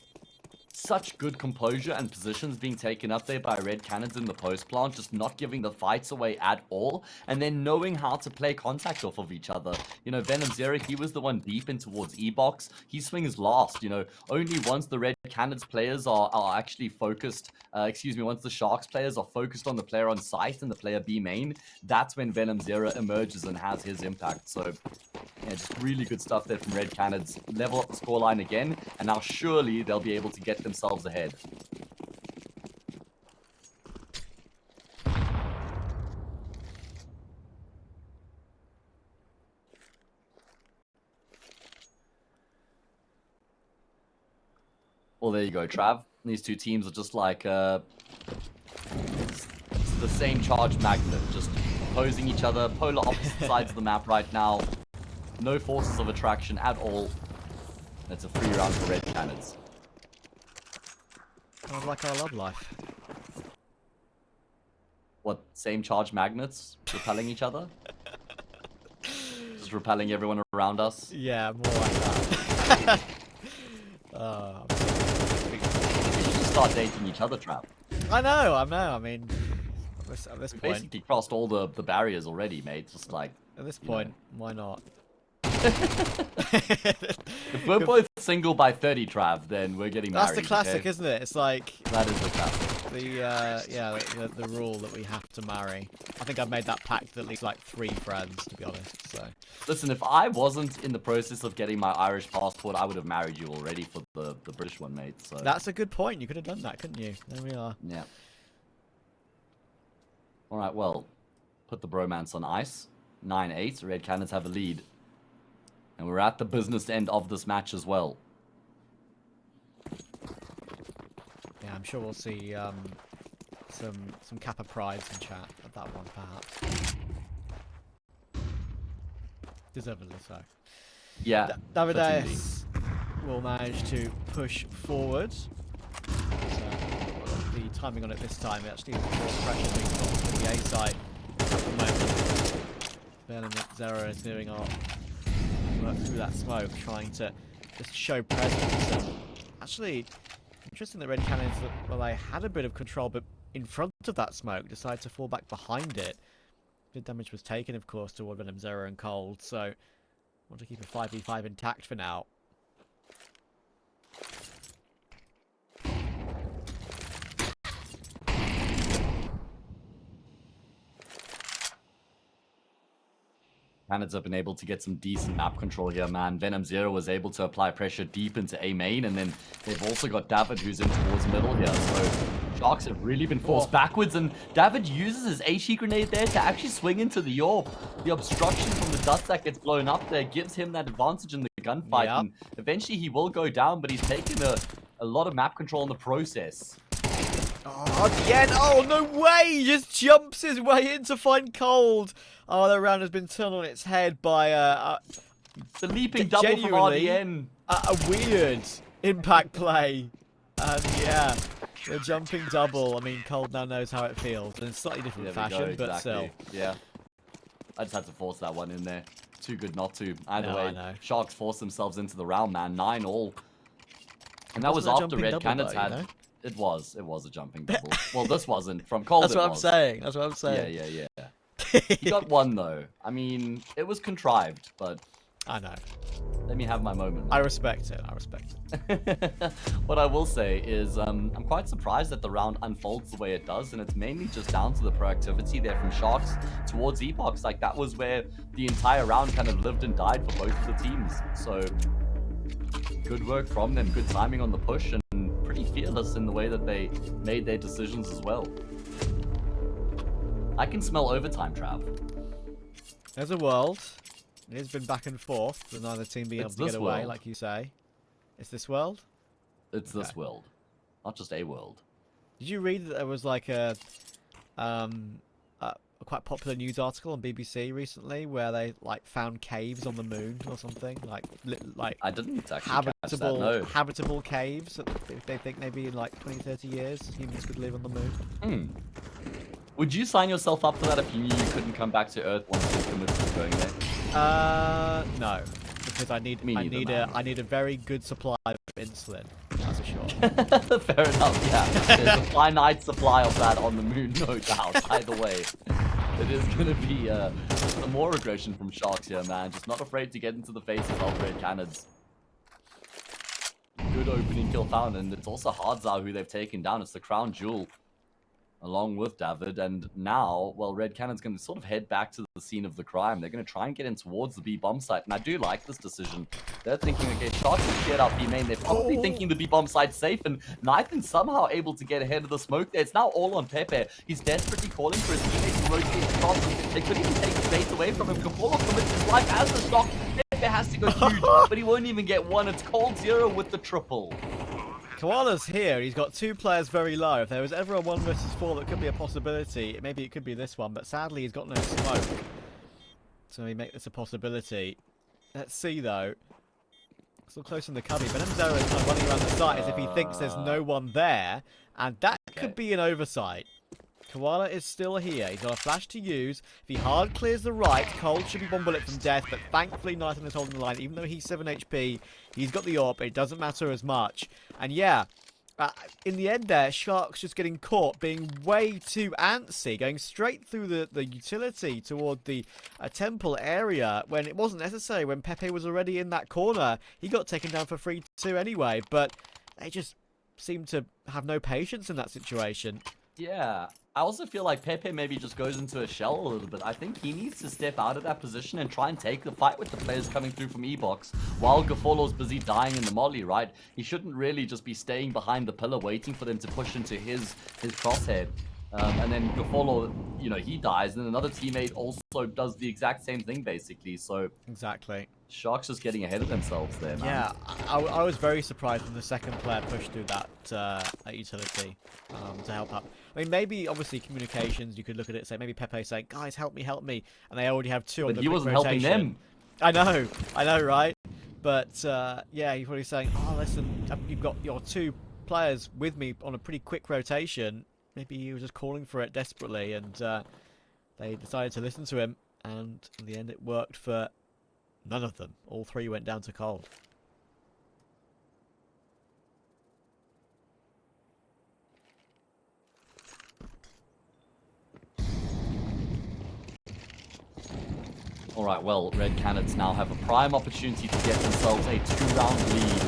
Such good composure and positions being taken up there by Red Canids in the post plant, just not giving the fights away at all, and then knowing how to play contact off of each other. You know, Venom Zero, he was the one deep in towards E-Box. He swings last, you know, only once the Red Canids players are actually focused, once the Sharks players are focused on the player on site and the player B main, that's when Venom Zero emerges and has his impact. So, yeah, just really good stuff there from Red Canids. Level up the scoreline again, and now surely they'll be able to get themselves ahead. Well, there you go, Trav. These two teams are just like it's the same charge magnet, just opposing each other, polar opposite sides of the map right now. No forces of attraction at all. It's a free round for Red Canids. Kind of like our love life. What, same charge magnets repelling each other? Just repelling everyone around us? Yeah, more like that. We should start dating each other, Trav. I know. I mean, at this We point, basically crossed all the barriers already, mate. Just like, at this point, why not? if we're both single by 30, Trav, then we're getting married. That's the classic, okay? isn't it? It's like That is the classic. the rule that we have to marry. I think I've made that pact with at least like 3 friends, to be honest. So listen, if I wasn't in the process of getting my Irish passport, I would have married you already for the British one, mate. So that's a good point. You could have done that, couldn't you? There we are. yeah. All right, well, put the bromance on ice. 9-8. Red Canids have a lead. And we're at the business end of this match as well. Yeah, I'm sure we'll see some Kappa prides in chat at that one, perhaps. Deservedly so. Yeah. Davideus will manage to push forward. So, the timing on it this time, it actually is more pressure being put from the A side at the moment. Venom Zero is doing our work through that smoke, trying to just show presence. And actually, interesting that Red Canids, well, they had a bit of control, but in front of that smoke, decided to fall back behind it. Good damage was taken, of course, toward Venom Zero and Cold, so want to keep a 5v5 intact for now. Canids have been able to get some decent map control here, man. Venom Zero was able to apply pressure deep into A main, and then they've also got David who's in towards middle here. So Sharks have really been forced backwards, and David uses his HE grenade there to actually swing into the AWP. The obstruction from the dust that gets blown up there gives him that advantage in the gunfight, and eventually he will go down, but he's taken a lot of map control in the process. Oh, again! Oh, no way! He just jumps his way in to find Cold. Oh, the round has been turned on its head by the leaping double from RDN. A weird impact play. And yeah, the jumping double. I mean, Cold now knows how it feels in a slightly different fashion, but still. Yeah. I just had to force that one in there. Too good not to. Either way, Sharks forced themselves into the round, man. 9-all. And that was after Red Canids had... You know? It was a jumping double. Well, this wasn't. From Cold That's what I'm saying. That's what I'm saying. Yeah. He got one, though. I mean, it was contrived, but... I know. Let me have my moment. I respect it. I respect it. What I will say is I'm quite surprised that the round unfolds the way it does, and it's mainly just down to the proactivity there from Sharks towards Epox. Like, that was where the entire round kind of lived and died for both of the teams. So, good work from them. Good timing on the push, and pretty fearless in the way that they made their decisions as well. I can smell overtime, Trav. There's a world. It has been back and forth, with neither team being able to get away, like you say. It's this world? It's this world. Not just a world. Did you read that there was like a a quite popular news article on BBC recently where they like found caves on the moon or something, like I didn't actually catch that, no. habitable caves that they think maybe in like 20, 30 years humans could live on the moon. Hmm. Would you sign yourself up for that if you knew you couldn't come back to Earth once you committed to going there? No, because I need a very good supply of insulin. That's for sure. Fair enough, yeah. There's a finite supply of that on the moon, no doubt. Either way, it is going to be some more aggression from Sharks here, man. Just not afraid to get into the faces of Red Canids. Good opening kill found, and it's also Hardzao who they've taken down. It's the crown jewel, along with David, and now, well, Red Cannon's going to sort of head back to the scene of the crime. They're going to try and get in towards the B bomb site, and I do like this decision. They're thinking, okay, Sharks have cleared out B main. They're probably thinking the B bomb site's safe, and Nathan's somehow able to get ahead of the smoke there. It's now all on Pepe. He's desperately calling for his teammates to rotate across. They could even take the base away from him. Kapolo commits his life as the stock. Pepe has to go huge, but he won't even get one. It's Cold Zero with the triple. Koala's here. He's got 2 players very low. If there was ever a 1 versus 4 that could be a possibility, maybe it could be this one, but sadly he's got no smoke. So we make this a possibility. Let's see though. Still close in the cubby. Venom Zero is kind of running around the site as if he thinks there's no one there, and that could be an oversight. Koala is still here. He's got a flash to use. If he hard clears the right, Cold should be 1 bullet from death, but thankfully Nathan is holding the line. Even though he's 7 HP, he's got the AWP. It doesn't matter as much. And yeah, in the end there, Sharks just getting caught, being way too antsy, going straight through the utility toward the temple area when it wasn't necessary, when Pepe was already in that corner. He got taken down for free too anyway, but they just seem to have no patience in that situation. Yeah, I also feel like Pepe maybe just goes into a shell a little bit. I think he needs to step out of that position and try and take the fight with the players coming through from E-Box while Gafolo's busy dying in the molly, right? He shouldn't really just be staying behind the pillar waiting for them to push into his crosshead. And then Gafolo, you know, he dies, and then another teammate also does the exact same thing, basically. So Exactly. Sharks just getting ahead of themselves there, man. Yeah, I was very surprised when the second player pushed through that utility to help up. I mean, maybe, obviously, communications, you could look at it and say, maybe Pepe saying, guys, help me, and they already have 2 on the But he wasn't helping them. I know, right? But, yeah, he's probably saying, oh, listen, you've got your 2 players with me on a pretty quick rotation. Maybe he was just calling for it desperately, and they decided to listen to him, and in the end it worked for none of them. All 3 went down to cold. Alright, well, Red Canids now have a prime opportunity to get themselves a 2-round lead.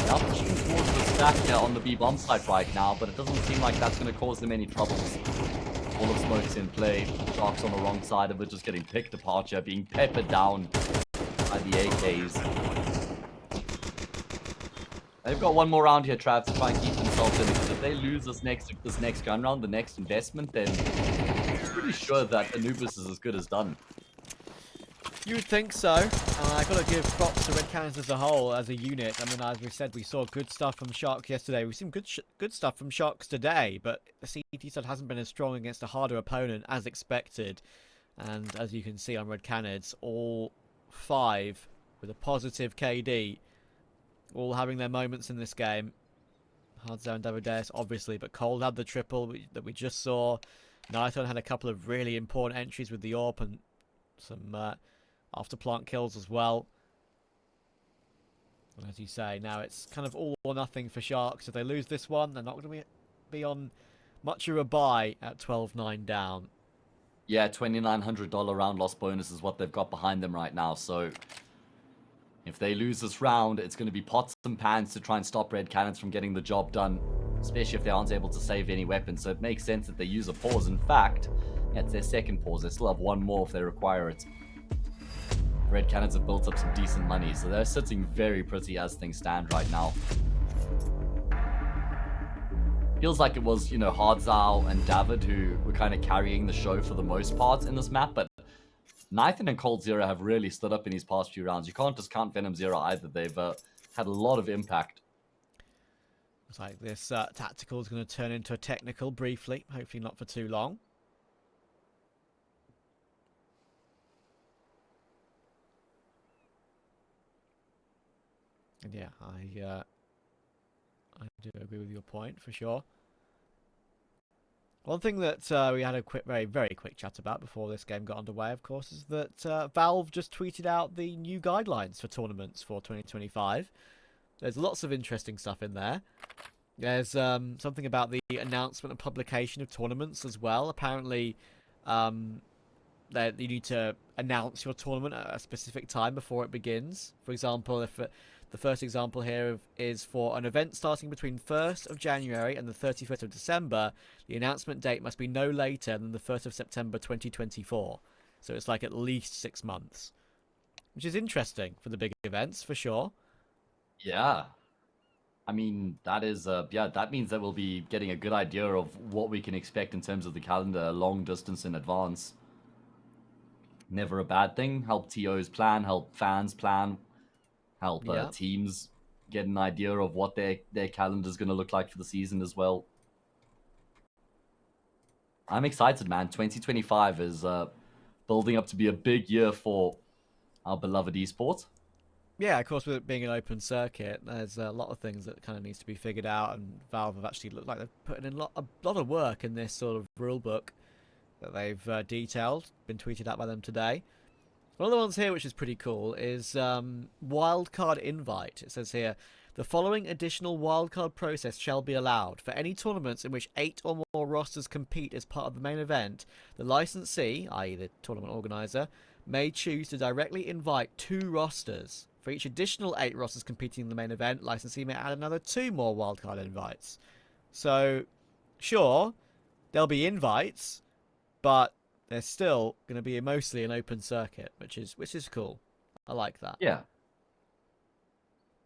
They're pushing towards the stack here on the B bomb site right now, but it doesn't seem like that's going to cause them any troubles. All of Smoke's in play. Sharks on the wrong side of it, just getting picked apart here, being peppered down by the AKs. They've got 1 more round here, Trav, to try and keep themselves in it, because if they lose this next gun round, the next investment, then I'm pretty sure that Anubis is as good as done. You would think so. I've got to give props to Red Canids as a whole, as a unit. I mean, as we said, we saw good stuff from Sharks yesterday. We've seen good stuff from Sharks today, but the CT side hasn't been as strong against a harder opponent as expected. And as you can see on Red Canids, all 5 with a positive KD, all having their moments in this game. Hardzao and Davides, obviously, but Cold had the triple that we just saw. Niton had a couple of really important entries with the AWP and some after plant kills as well. And as you say, now it's kind of all or nothing for Sharks. If they lose this one, they're not going to be on much of a buy at 12-9 down. Yeah, $2,900 round loss bonus is what they've got behind them right now. So if they lose this round, it's going to be pots and pans to try and stop Red Canids from getting the job done, especially if they aren't able to save any weapons. So it makes sense that they use a pause. In fact, yeah, it's their second pause. They still have 1 more if they require it. Red Canids have built up some decent money, so they're sitting very pretty as things stand right now. Feels like it was, you know, Hardzao and David who were kind of carrying the show for the most part in this map, but Nathan and Cold Zero have really stood up in these past few rounds. You can't discount Venom Zero either. They've had a lot of impact. Looks like this tactical is going to turn into a technical briefly, hopefully not for too long. And yeah, I do agree with your point for sure. One thing that we had a very quick chat about before this game got underway, of course, is that Valve just tweeted out the new guidelines for tournaments for 2025. There's lots of interesting stuff in there. There's something about the announcement and publication of tournaments as well. Apparently, that you need to announce your tournament at a specific time before it begins. For example, if the first example here is for an event starting between 1st of January and the 31st of December, the announcement date must be no later than the 1st of September 2024. So it's like at least 6 months, which is interesting for the big events for sure. Yeah. I mean, that is, yeah, that means that we'll be getting a good idea of what we can expect in terms of the calendar a long distance in advance. Never a bad thing. Help TOs plan, help fans plan, help Yeah. teams get an idea of what their calendar is going to look like for the season as well. I'm excited, man. 2025 is building up to be a big year for our beloved esports. Yeah, of course, with it being an open circuit, there's a lot of things that kind of needs to be figured out, and Valve have actually looked like they've put in a lot of work in this sort of rule book that they've detailed, been tweeted out by them today. One of the ones here, which is pretty cool, is wildcard invite. It says here, the following additional wildcard process shall be allowed. For any tournaments in which 8 or more rosters compete as part of the main event, the licensee, i.e. the tournament organizer, may choose to directly invite 2 rosters. For each additional 8 rosters competing in the main event, licensee may add another 2 more wildcard invites. So, sure, there'll be invites, but they're still going to be mostly an open circuit, which is cool. I like that. Yeah.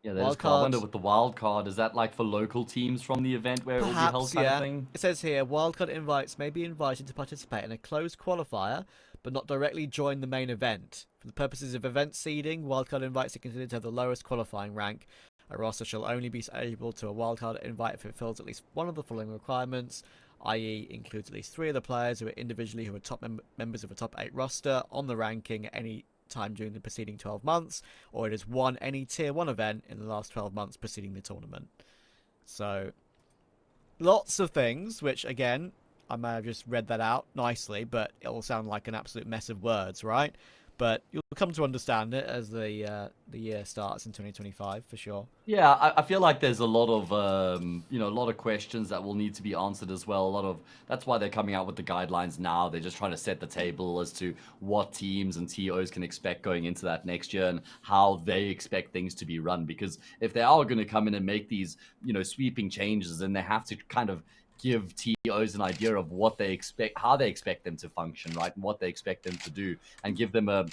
Yeah, that is Wild cool. I wonder cards, with the wild card, is that like for local teams from the event where it will be held perhaps, kind of yeah. thing? It says here, wildcard invites may be invited to participate in a closed qualifier, but not directly join the main event. For the purposes of event seeding, wildcard invites are considered to have the lowest qualifying rank. A roster shall only be eligible to a wildcard invite if it fills at least one of the following requirements, i.e. includes at least 3 of the players who are top members of a top 8 roster on the ranking at any time during the preceding 12 months, or it has won any tier 1 event in the last 12 months preceding the tournament. So, lots of things, which again, I may have just read that out nicely, but it will sound like an absolute mess of words, right? But you'll come to understand it as the year starts in 2025 for sure. Yeah, I feel like there's a lot of a lot of questions that will need to be answered as well. That's why they're coming out with the guidelines now. They're just trying to set the table as to what teams and TOs can expect going into that next year and how they expect things to be run. Because if they are going to come in and make these, sweeping changes, then they have to kind of give TOs an idea of what they expect, how they expect them to function, right, and what they expect them to do, and give them a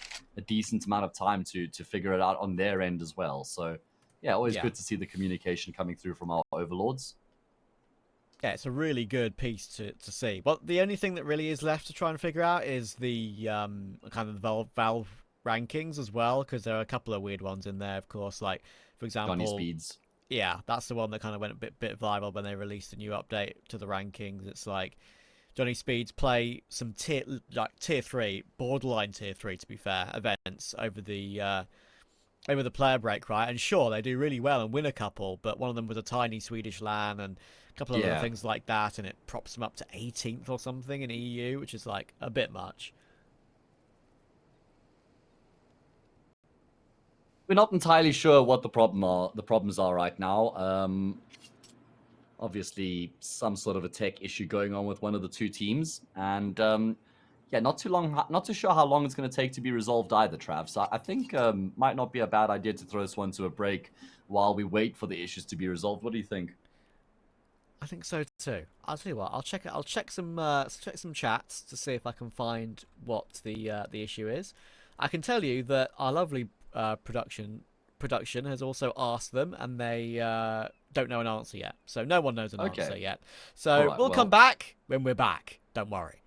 decent amount of time to figure it out on their end as well. So yeah, always Yeah. good to see the communication coming through from our overlords. Yeah, it's a really good piece to see. But the only thing that really is left to try and figure out is the kind of Valve rankings as well, because there are a couple of weird ones in there, of course. Like, for Johnny example, Speeds. yeah, that's the one that kind of went a bit viral when they released a new update to the rankings. It's like Johnny Speeds play some tier 3, borderline tier 3 to be fair, events over the player break, right? And sure, they do really well and win a couple, but one of them was a tiny Swedish LAN and a couple of other Yeah. things like that, and it props them up to 18th or something in EU, which is like a bit much. We're not entirely sure what the problems are right now. Obviously, some sort of a tech issue going on with one of the two teams, and yeah, not too sure how long it's going to take to be resolved either, Trav. So I think might not be a bad idea to throw this one to a break while we wait for the issues to be resolved. What do you think? I think so too. I'll tell you what. I'll check it. I'll check some chats to see if I can find what the issue is. I can tell you that our lovely production has also asked them, and they don't know an answer yet. So no one knows an answer Okay. yet. All So right. we'll come Well. back when we're back. Don't worry.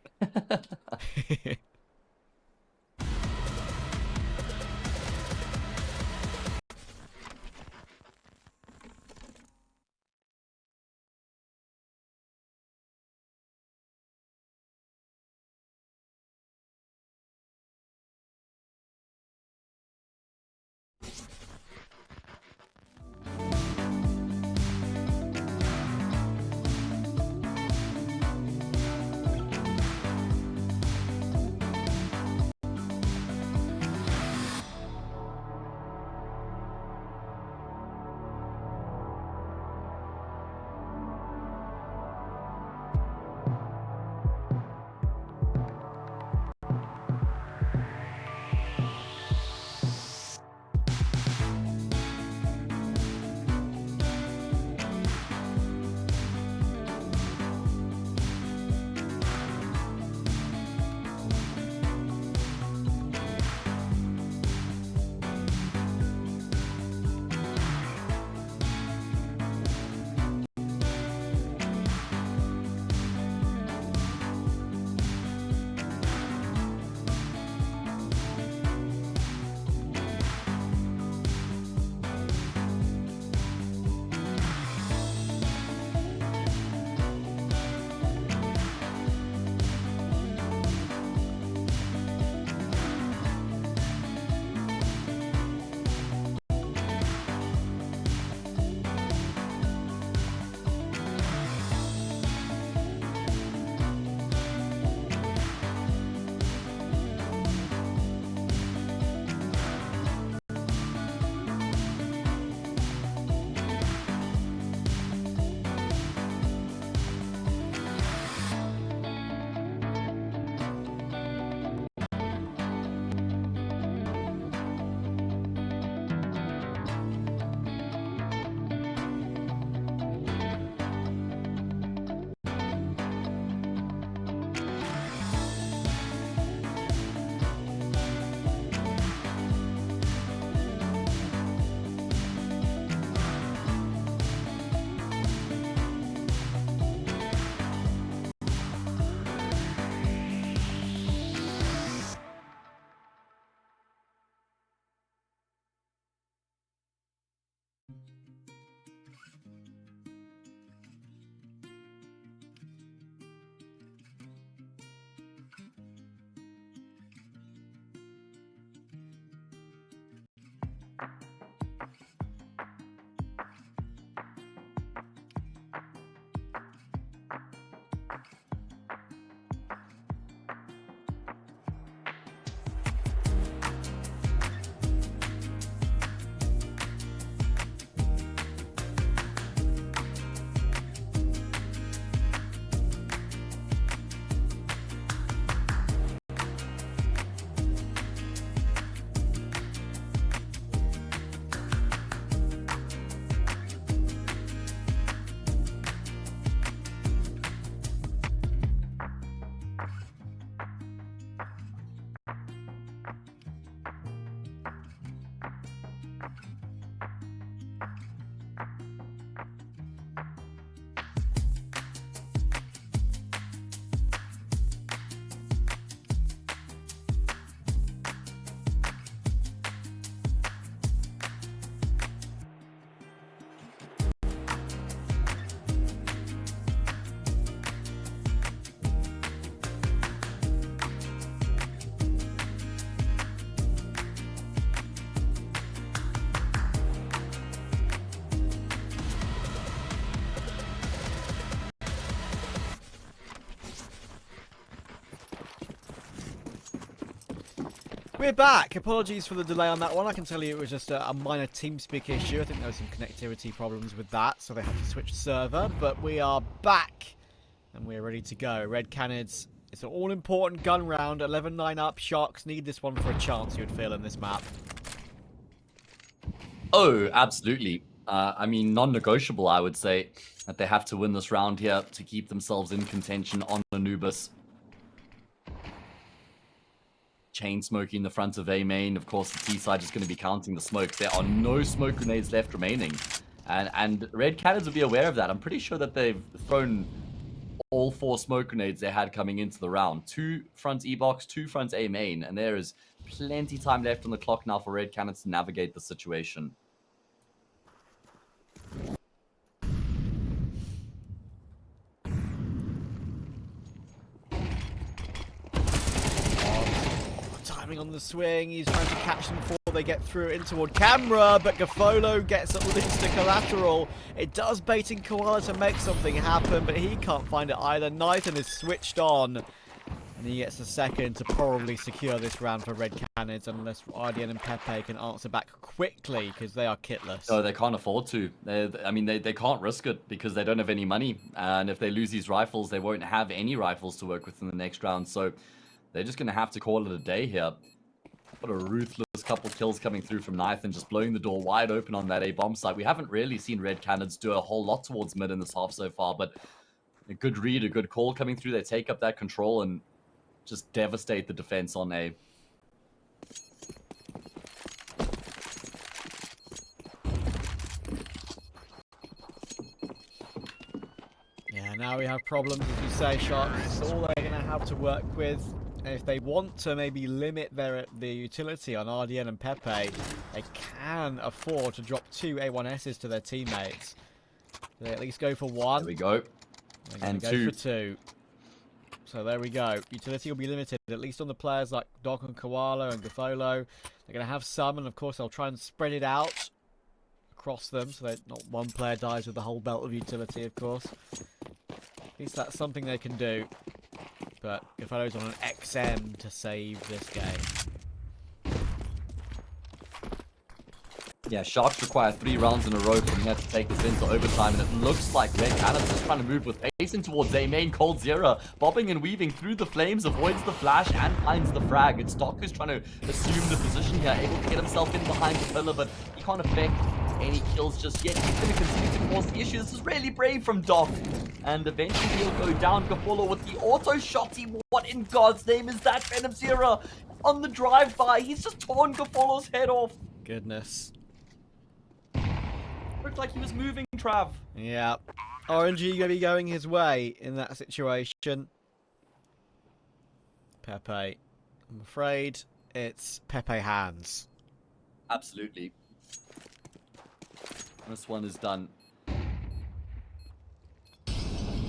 We're back. Apologies for the delay on that one. I can tell you it was just a minor TeamSpeak issue. I think there were some connectivity problems with that, so they had to switch server. But we are back, and we're ready to go. Red Canids, it's an all-important gun round. 11-9 up. Sharks need this one for a chance, you would feel, in this map. Oh, absolutely. I mean, non-negotiable, I would say, that they have to win this round here to keep themselves in contention on Anubis. Chain smoking the front of A main. Of course, the T side is going to be counting the smokes. There are no smoke grenades left remaining. And Red Canids will be aware of that. I'm pretty sure that they've thrown all 4 smoke grenades they had coming into the round. 2 front E box, 2 front A main. And there is plenty time left on the clock now for Red Canids to navigate the situation. On the swing, he's trying to catch them before they get through in toward camera, but Gafolo gets at least a collateral. It does bait in Koala to make something happen, but he can't find it either. Nathan is switched on, and he gets a second to probably secure this round for Red Canids, unless RDN and Pepe can answer back quickly, because they are kitless. No, they can't afford to. They can't risk it because they don't have any money, and if they lose these rifles, they won't have any rifles to work with in the next round, so they're just going to have to call it a day here. What a ruthless couple kills coming through from Nathan, just blowing the door wide open on that A-bomb site. We haven't really seen Red Canids do a whole lot towards mid in this half so far, but a good read, a good call coming through. They take up that control and just devastate the defense on A. Yeah, now we have problems, as you say, Sharks. It's all they're going to have to work with. And if they want to maybe limit their utility on RDN and Pepe, they can afford to drop 2 A1Ss to their teammates. They at least go for 1. There we go. And go 2. For 2. So there we go. Utility will be limited, at least on the players like Doc and Koala and Gafolo. They're going to have some, and of course they'll try and spread it out across them, so that not one player dies with the whole belt of utility, of course. At least that's something they can do. But Gafolo's on an XM to save this game. Yeah, Sharks require 3 rounds in a row from here to take this into overtime, and it looks like Red Canids is trying to move with pace in towards A main. Cold Zero, bobbing and weaving through the flames, avoids the flash and finds the frag. It's Doc who's trying to assume the position here, able to get himself in behind the pillar, but he can't affect any kills just yet. He's going to continue to cause the issue. This is really brave from Doc. And eventually he'll go down. Gafolo with the auto shotty. What in God's name is that? Venom Zero on the drive-by. He's just torn Gafolo's head off. Goodness. Looked like he was moving, Trav. Yeah. RNG going to be going his way in that situation. Pepe. I'm afraid it's Pepe hands. Absolutely. This one is done.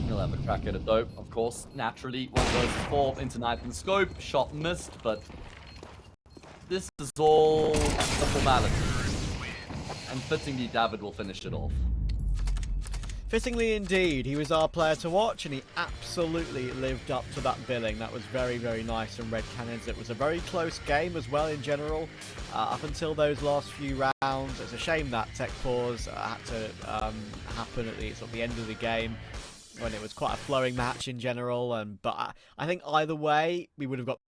He'll have a crack at it though, of course. Naturally, 1 versus 4 into Nathan's scope. Shot missed, but this is all a formality. And fittingly, David will finish it off. Fittingly indeed, he was our player to watch, and he absolutely lived up to that billing. That was very, very nice from Red Canids. It was a very close game as well in general, up until those last few rounds. It's a shame that tech pause had to happen at the end of the game, when it was quite a flowing match in general. But I think either way, we would have got...